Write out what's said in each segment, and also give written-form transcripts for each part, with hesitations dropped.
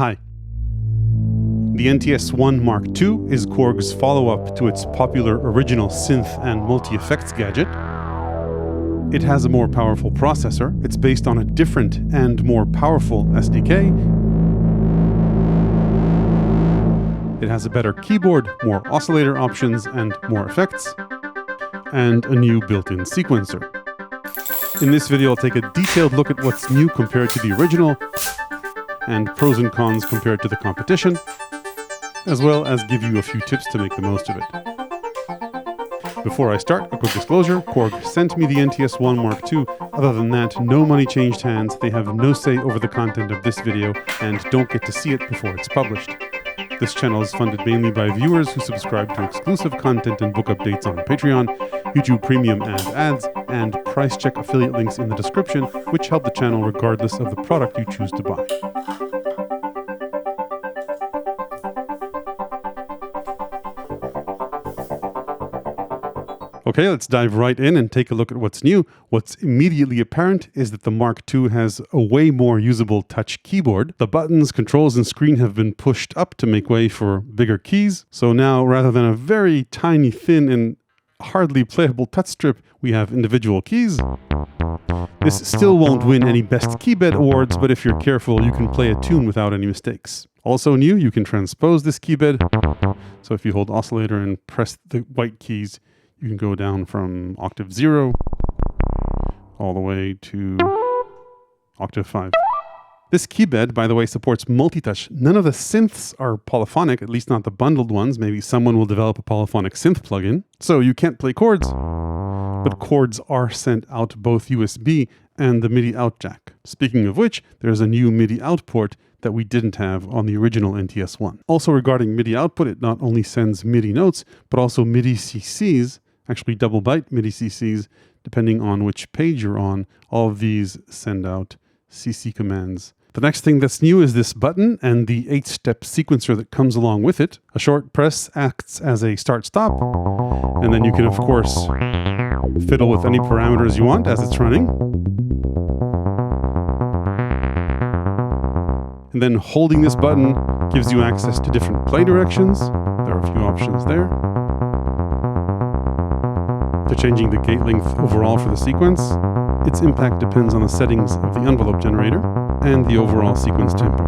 Hi. The NTS-1 MK2 is KORG's follow-up to its popular original synth and multi-effects gadget. It has a more powerful processor. It's based on a different and more powerful SDK. It has a better keyboard, more oscillator options and more effects, and a new built-in sequencer. In this video, I'll take a detailed look at what's new compared to the original, and pros and cons compared to the competition, as well as give you a few tips to make the most of it. Before I start, a quick disclosure: KORG sent me the NTS-1 MK2. Other than that, no money changed hands. They have no say over the content of this video and don't get to see it before it's published. This channel is funded mainly by viewers who subscribe to exclusive content and book updates on Patreon, YouTube Premium and ads, and price check affiliate links in the description, which help the channel regardless of the product you choose to buy. Okay, let's dive right in and take a look at what's new. What's immediately apparent is that the MK2 has a way more usable touch keyboard. The buttons, controls, and screen have been pushed up to make way for bigger keys. So now, rather than a very tiny, thin, and hardly playable touch strip, we have individual keys. This still won't win any Best Keybed awards, but if you're careful, you can play a tune without any mistakes. Also new, you can transpose this keybed. So if you hold oscillator and press the white keys, you can go down from octave 0 all the way to octave 5. This keybed, by the way, supports multi-touch. None of the synths are polyphonic, at least not the bundled ones. Maybe someone will develop a polyphonic synth plugin. So you can't play chords, but chords are sent out both USB and the MIDI out jack. Speaking of which, there's a new MIDI out port that we didn't have on the original NTS-1. Also regarding MIDI output, it not only sends MIDI notes, but also MIDI CCs, actually double byte MIDI CCs, depending on which page you're on. All of these send out CC commands. The next thing that's new is this button and the 8-step sequencer that comes along with it. A short press acts as a start-stop, and then you can, of course, fiddle with any parameters you want as it's running. And then holding this button gives you access to different play directions. There are a few options there. To changing the gate length overall for the sequence. Its impact depends on the settings of the envelope generator and the overall sequence tempo.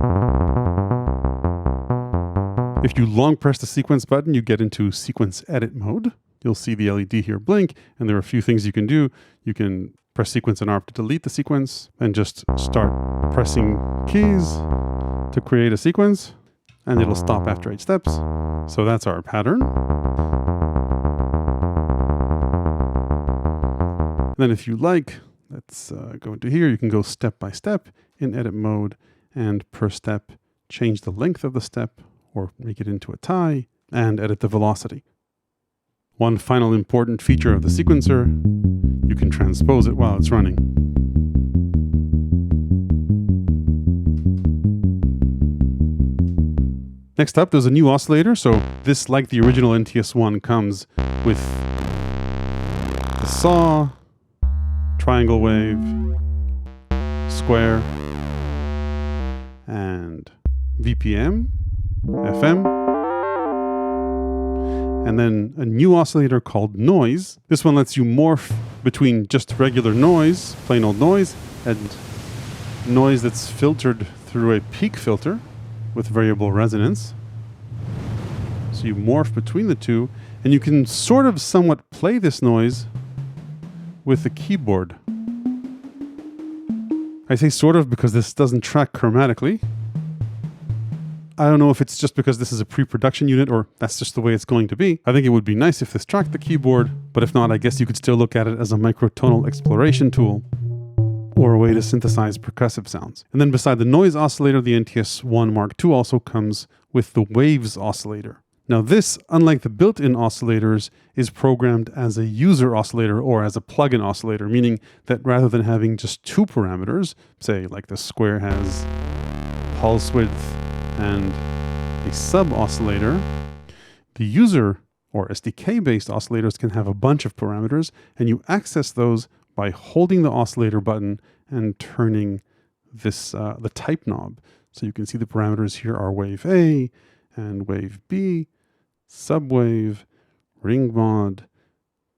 If you long press the sequence button, you get into sequence edit mode. You'll see the LED here blink, and there are a few things you can do. You can press sequence and ARP to delete the sequence, and just start pressing keys to create a sequence, and it'll stop after 8 steps. So that's our pattern. Then if you like, let's go into here. You can go step by step in edit mode, and per step, change the length of the step or make it into a tie and edit the velocity. One final important feature of the sequencer, you can transpose it while it's running. Next up, there's a new oscillator. So this, like the original NTS-1, comes with the saw, triangle wave, square, and VPM, FM, and then a new oscillator called noise. This one lets you morph between just regular noise, plain old noise, and noise that's filtered through a peak filter with variable resonance. So you morph between the two, and you can sort of somewhat play this noise with the keyboard. I say sort of because this doesn't track chromatically. I don't know if it's just because this is a pre-production unit or that's just the way it's going to be. I think it would be nice if this tracked the keyboard, but if not, I guess you could still look at it as a microtonal exploration tool or a way to synthesize percussive sounds. And then beside the noise oscillator, the NTS-1 MK2 also comes with the waves oscillator. Now this, unlike the built-in oscillators, is programmed as a user oscillator or as a plug-in oscillator, meaning that rather than having just 2 parameters, say like the square has pulse width and a sub-oscillator, the user or SDK-based oscillators can have a bunch of parameters, and you access those by holding the oscillator button and turning this the type knob. So you can see the parameters here are wave A and wave B, subwave, ring mod,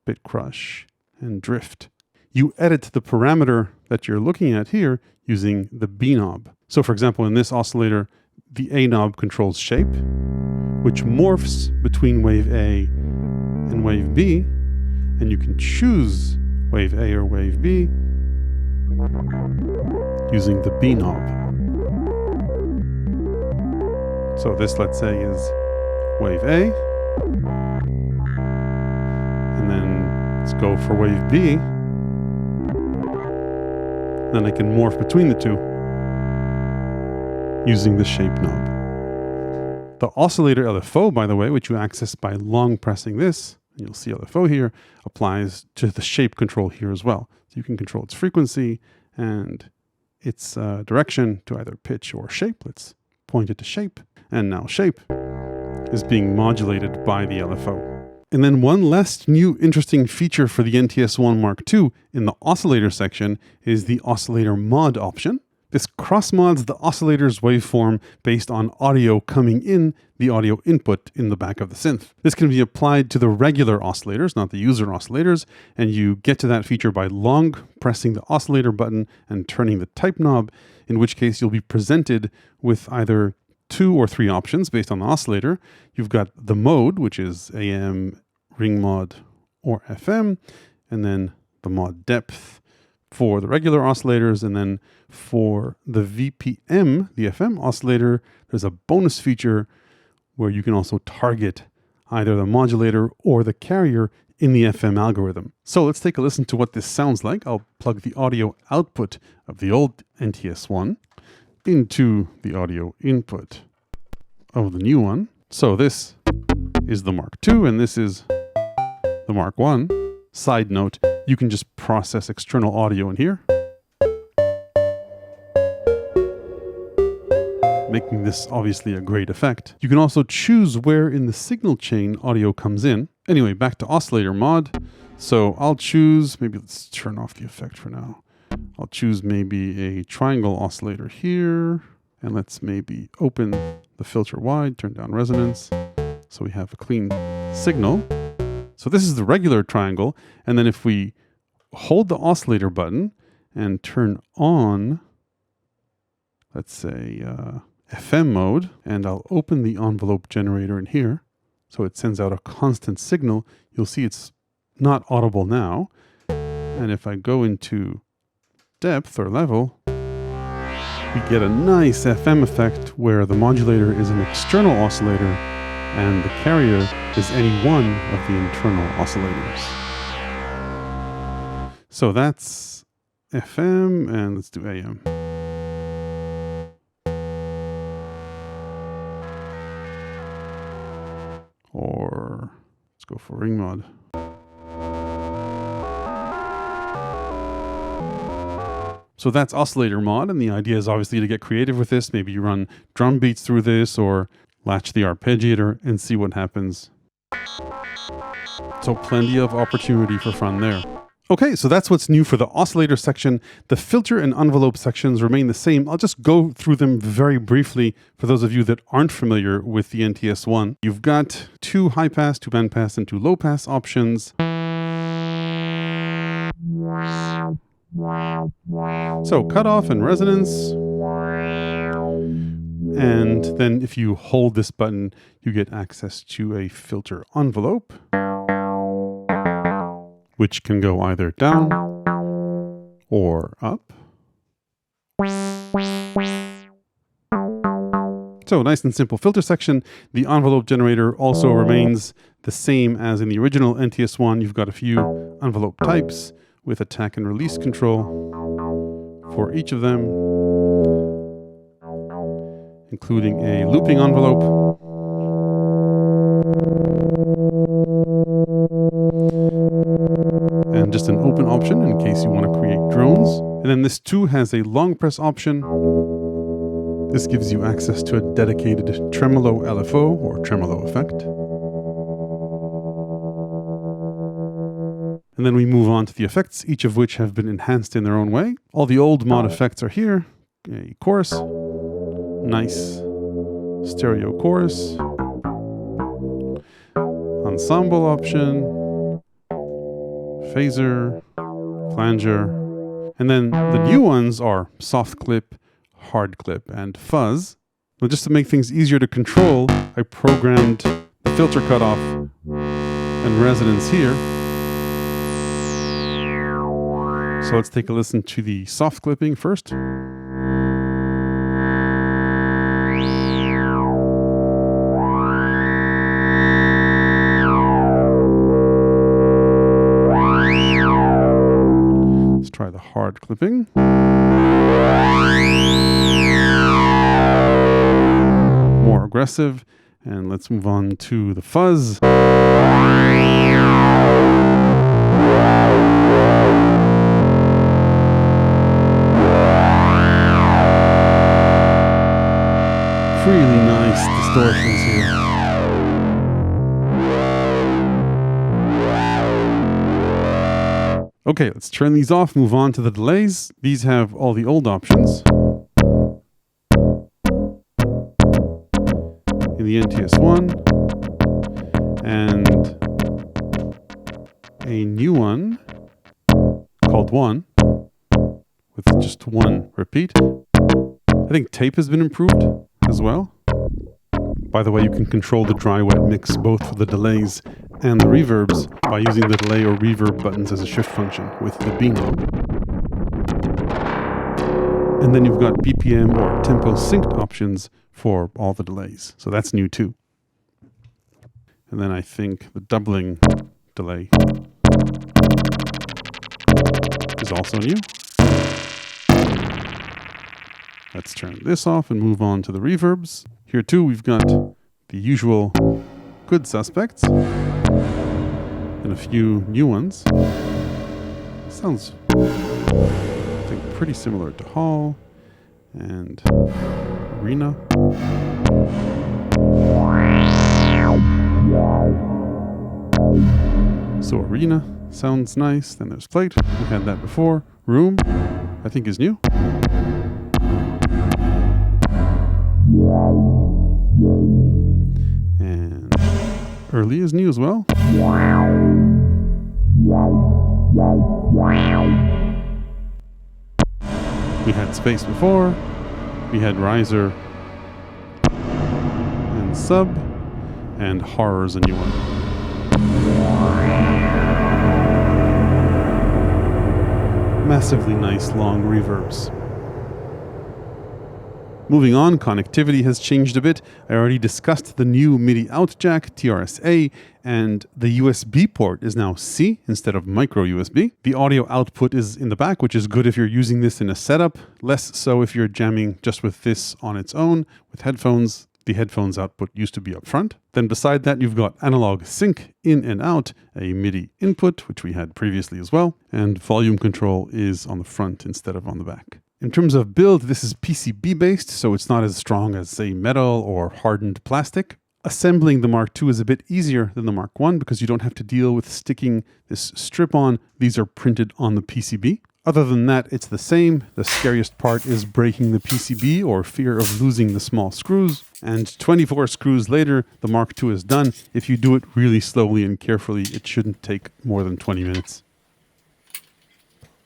bit crush, and drift. You edit the parameter that you're looking at here using the B knob. So for example, in this oscillator, the A knob controls shape, which morphs between wave A and wave B, and you can choose wave A or wave B using the B knob. So this, let's say, is wave A, and then let's go for wave B. Then I can morph between the two using the shape knob. The oscillator LFO, by the way, which you access by long pressing this, and you'll see LFO here, applies to the shape control here as well. So you can control its frequency and its direction to either pitch or shape. Let's point it to shape. And now shape is being modulated by the LFO. And then one last new interesting feature for the NTS-1 Mark II in the oscillator section is the oscillator mod option. This cross-mods the oscillator's waveform based on audio coming in the audio input in the back of the synth. This can be applied to the regular oscillators, not the user oscillators, and you get to that feature by long pressing the oscillator button and turning the type knob, in which case you'll be presented with either 2 or 3 options based on the oscillator. You've got the mode, which is AM, ring mod, or FM, and then the mod depth for the regular oscillators, and then for the VPM, the FM oscillator, there's a bonus feature where you can also target either the modulator or the carrier in the FM algorithm. So let's take a listen to what this sounds like. I'll plug the audio output of the old NTS-1 into the audio input of the new one. So this is the Mark II and this is the Mark I. Side note, you can just process external audio in here, making this obviously a great effect. You can also choose where in the signal chain audio comes in. Anyway, back to oscillator mod. So I'll choose, maybe let's turn off the effect for now. I'll choose maybe a triangle oscillator here, and let's maybe open the filter wide, turn down resonance, so we have a clean signal. So this is the regular triangle, and then if we hold the oscillator button and turn on, let's say FM mode, and I'll open the envelope generator in here, so it sends out a constant signal, you'll see it's not audible now. And if I go into depth or level, we get a nice FM effect where the modulator is an external oscillator and the carrier is any one of the internal oscillators. So that's FM, and let's do AM. Or let's go for ring mod. So that's oscillator mod, and the idea is obviously to get creative with this. Maybe you run drum beats through this or latch the arpeggiator and see what happens. So plenty of opportunity for fun there. Okay, so that's what's new for the oscillator section. The filter and envelope sections remain the same. I'll just go through them very briefly for those of you that aren't familiar with the NTS-1. You've got 2 high pass, 2 band pass, and 2 low pass options. So cutoff and resonance. And then if you hold this button, you get access to a filter envelope, which can go either down or up. So nice and simple filter section. The envelope generator also remains the same as in the original NTS-1. You've got a few envelope types with attack and release control for each of them, including a looping envelope, and just an open option in case you want to create drones. And then this too has a long press option. This gives you access to a dedicated tremolo LFO or tremolo effect. And then we move on to the effects, each of which have been enhanced in their own way. All the old mod effects are here. A chorus, nice stereo chorus, ensemble option, phaser, flanger, and then the new ones are soft clip, hard clip, and fuzz. Now just to make things easier to control, I programmed the filter cutoff and resonance here. So let's take a listen to the soft clipping first. Let's try the hard clipping. More aggressive. And let's move on to the fuzz. Really nice distortions here. Okay, let's turn these off, move on to the delays. These have all the old options. In the NTS-1, and a new one called 1 with just one repeat. I think tape has been improved as well. By the way, you can control the dry-wet mix both for the delays and the reverbs by using the delay or reverb buttons as a shift function with the B knob. And then you've got BPM or tempo synced options for all the delays. So that's new too. And then I think the doubling delay is also new. Let's turn this off and move on to the reverbs. Here too, we've got the usual good suspects and a few new ones. Sounds, I think, pretty similar to Hall and Arena. So Arena sounds nice. Then there's Plate. We had that before. Room, I think, is new. And Early is new as well. We had Space before. We had Riser and Sub, and Horror's a new one. Massively nice long reverbs. Moving on, connectivity has changed a bit. I already discussed the new MIDI out jack, TRS A, and the USB port is now C instead of micro USB. The audio output is in the back, which is good if you're using this in a setup, less so if you're jamming just with this on its own. With headphones, the headphones output used to be up front. Then beside that, you've got analog sync in and out, a MIDI input, which we had previously as well, and volume control is on the front instead of on the back. In terms of build, this is PCB based, so it's not as strong as, say, metal or hardened plastic. Assembling the Mark II is a bit easier than the Mark I because you don't have to deal with sticking this strip on. These are printed on the PCB. Other than that, it's the same. The scariest part is breaking the PCB or fear of losing the small screws. And 24 screws later, the Mark II is done. If you do it really slowly and carefully, it shouldn't take more than 20 minutes.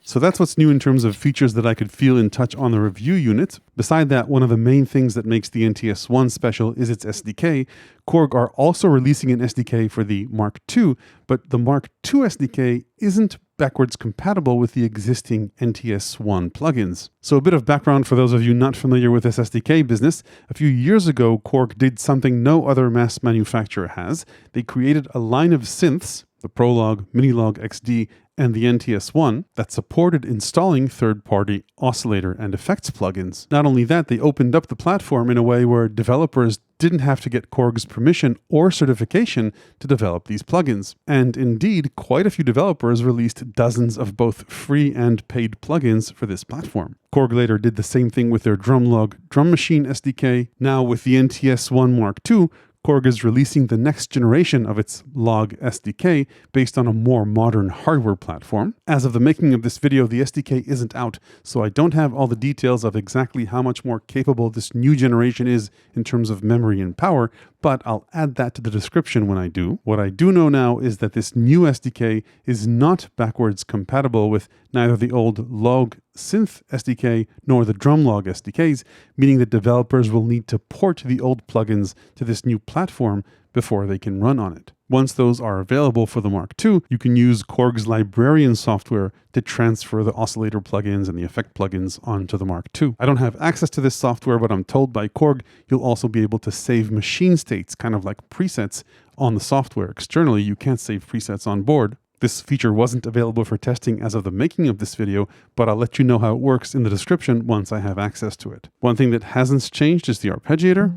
So that's what's new in terms of features that I could feel and touch on the review unit. Beside that, one of the main things that makes the NTS-1 special is its SDK. KORG are also releasing an SDK for the Mark II, but the Mark II SDK isn't backwards compatible with the existing NTS-1 plugins. So a bit of background for those of you not familiar with this SDK business. A few years ago, KORG did something no other mass manufacturer has. They created a line of synths, the Prolog, Minilog XD, and the NTS-1 that supported installing third-party oscillator and effects plugins. Not only that, they opened up the platform in a way where developers didn't have to get KORG's permission or certification to develop these plugins. And indeed, quite a few developers released dozens of both free and paid plugins for this platform. KORG later did the same thing with their Drumlog Drum Machine SDK. Now with the NTS-1 Mark II, KORG is releasing the next generation of its log SDK based on a more modern hardware platform. As of the making of this video, the SDK isn't out, so I don't have all the details of exactly how much more capable this new generation is in terms of memory and power, but I'll add that to the description when I do. What I do know now is that this new SDK is not backwards compatible with neither the old log synth SDK nor the drumlog SDKs, meaning that developers will need to port the old plugins to this new platform before they can run on it. Once those are available for the Mark II, you can use KORG's librarian software to transfer the oscillator plugins and the effect plugins onto the Mark II. I don't have access to this software, but I'm told by KORG you'll also be able to save machine states, kind of like presets, on the software. Externally, you can't save presets on board. This feature wasn't available for testing as of the making of this video, but I'll let you know how it works in the description once I have access to it. One thing that hasn't changed is the arpeggiator.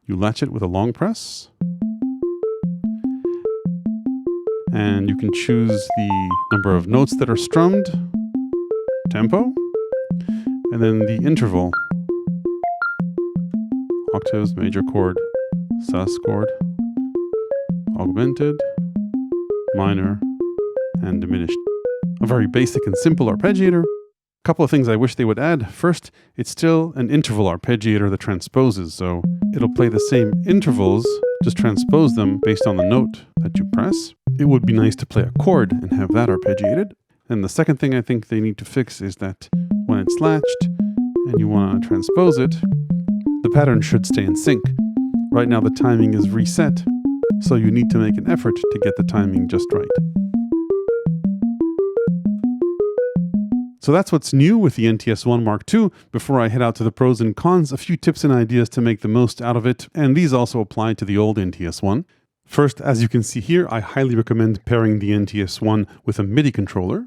You latch it with a long press, and you can choose the number of notes that are strummed, tempo, and then the interval. Octaves, major chord, sus chord, augmented, minor, and diminished. A very basic and simple arpeggiator. A couple of things I wish they would add. First, it's still an interval arpeggiator that transposes, so it'll play the same intervals, just transpose them based on the note that you press. It would be nice to play a chord and have that arpeggiated. And the second thing I think they need to fix is that when it's latched and you want to transpose it, the pattern should stay in sync. Right now the timing is reset, so you need to make an effort to get the timing just right. So that's what's new with the NTS-1 Mark II. Before I head out to the pros and cons, a few tips and ideas to make the most out of it, and these also apply to the old NTS-1. First, as you can see here, I highly recommend pairing the NTS-1 with a MIDI controller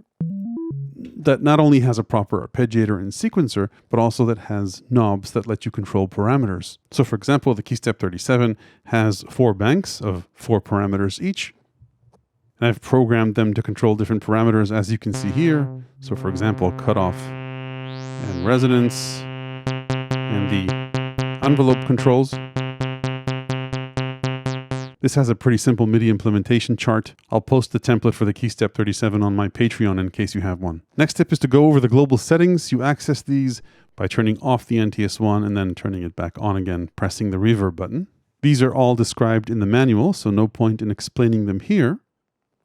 that not only has a proper arpeggiator and sequencer, but also that has knobs that let you control parameters. So for example, the KeyStep 37 has 4 banks of 4 parameters each. And I've programmed them to control different parameters, as you can see here. So for example, cutoff and resonance and the envelope controls. This has a pretty simple MIDI implementation chart. I'll post the template for the KeyStep 37 on my Patreon in case you have one. Next tip is to go over the global settings. You access these by turning off the NTS-1 and then turning it back on again, pressing the reverb button. These are all described in the manual, so no point in explaining them here.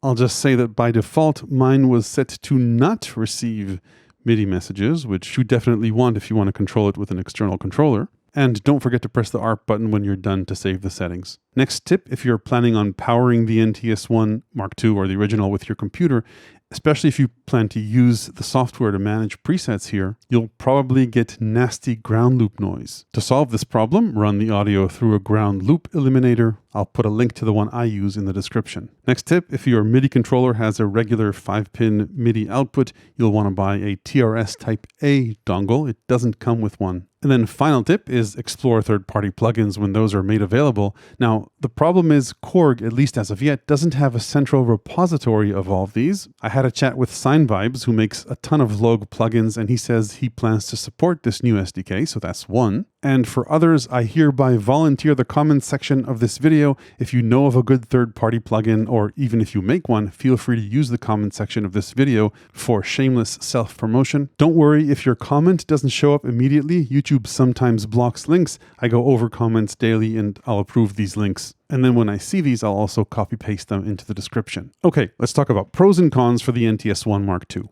I'll just say that by default, mine was set to not receive MIDI messages, which you definitely want if you want to control it with an external controller. And don't forget to press the ARP button when you're done to save the settings. Next tip, if you're planning on powering the NTS-1 Mark II or the original with your computer, especially if you plan to use the software to manage presets here, you'll probably get nasty ground loop noise. To solve this problem, run the audio through a ground loop eliminator. I'll put a link to the one I use in the description. Next tip, if your MIDI controller has a regular 5-pin MIDI output, you'll want to buy a TRS Type A dongle. It doesn't come with one. And then final tip is explore third-party plugins when those are made available. Now, the problem is KORG, at least as of yet, doesn't have a central repository of all of these. I had a chat with SignVibes, who makes a ton of log plugins, and he says he plans to support this new SDK, so that's one. And for others, I hereby volunteer the comments section of this video. If you know of a good third-party plugin, or even if you make one, feel free to use the comment section of this video for shameless self-promotion. Don't worry if your comment doesn't show up immediately. YouTube sometimes blocks links. I go over comments daily and I'll approve these links. And then when I see these, I'll also copy-paste them into the description. Okay, let's talk about pros and cons for the NTS-1 Mark II.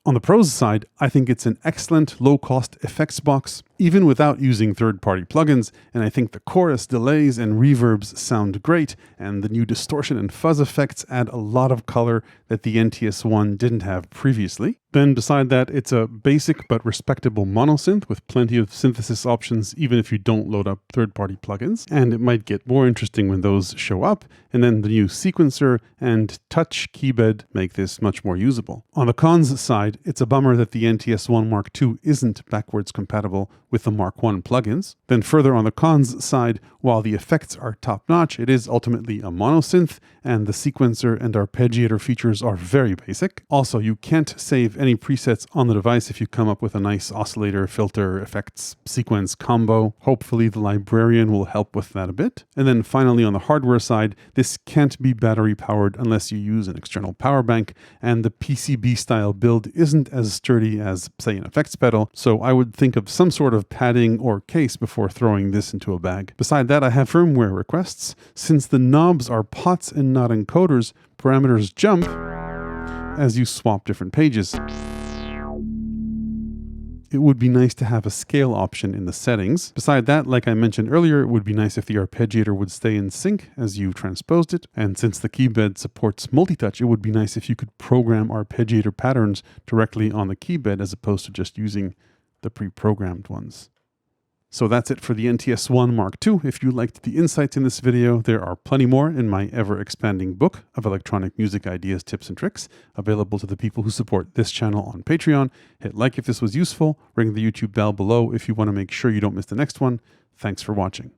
On the pros side, I think it's an excellent low-cost effects box, even without using third-party plugins, and I think the chorus delays and reverbs sound great, and the new distortion and fuzz effects add a lot of color that the NTS-1 didn't have previously. Then beside that, it's a basic but respectable monosynth with plenty of synthesis options even if you don't load up third-party plugins, and it might get more interesting when those show up, and then the new sequencer and touch keybed make this much more usable. On the cons side, it's a bummer that the NTS-1 Mark II isn't backwards compatible with with the Mark I plugins. Then further on the cons side, while the effects are top-notch, it is ultimately a monosynth, and the sequencer and arpeggiator features are very basic. Also, you can't save any presets on the device if you come up with a nice oscillator, filter, effects, sequence combo. Hopefully the librarian will help with that a bit. And then finally on the hardware side, this can't be battery powered unless you use an external power bank, and the PCB style build isn't as sturdy as, say, an effects pedal, so I would think of some sort of padding or case before throwing this into a bag. Beside that, I have firmware requests. Since the knobs are pots and not encoders, parameters jump as you swap different pages. It would be nice to have a scale option in the settings. Beside that, like I mentioned earlier, it would be nice if the arpeggiator would stay in sync as you transposed it. And since the keybed supports multi-touch, it would be nice if you could program arpeggiator patterns directly on the keybed as opposed to just using the pre-programmed ones. So that's it for the NTS-1 Mark II. If you liked the insights in this video, there are plenty more in my ever-expanding book of electronic music ideas, tips, and tricks, available to the people who support this channel on Patreon. Hit like if this was useful, ring the YouTube bell below if you want to make sure you don't miss the next one. Thanks for watching.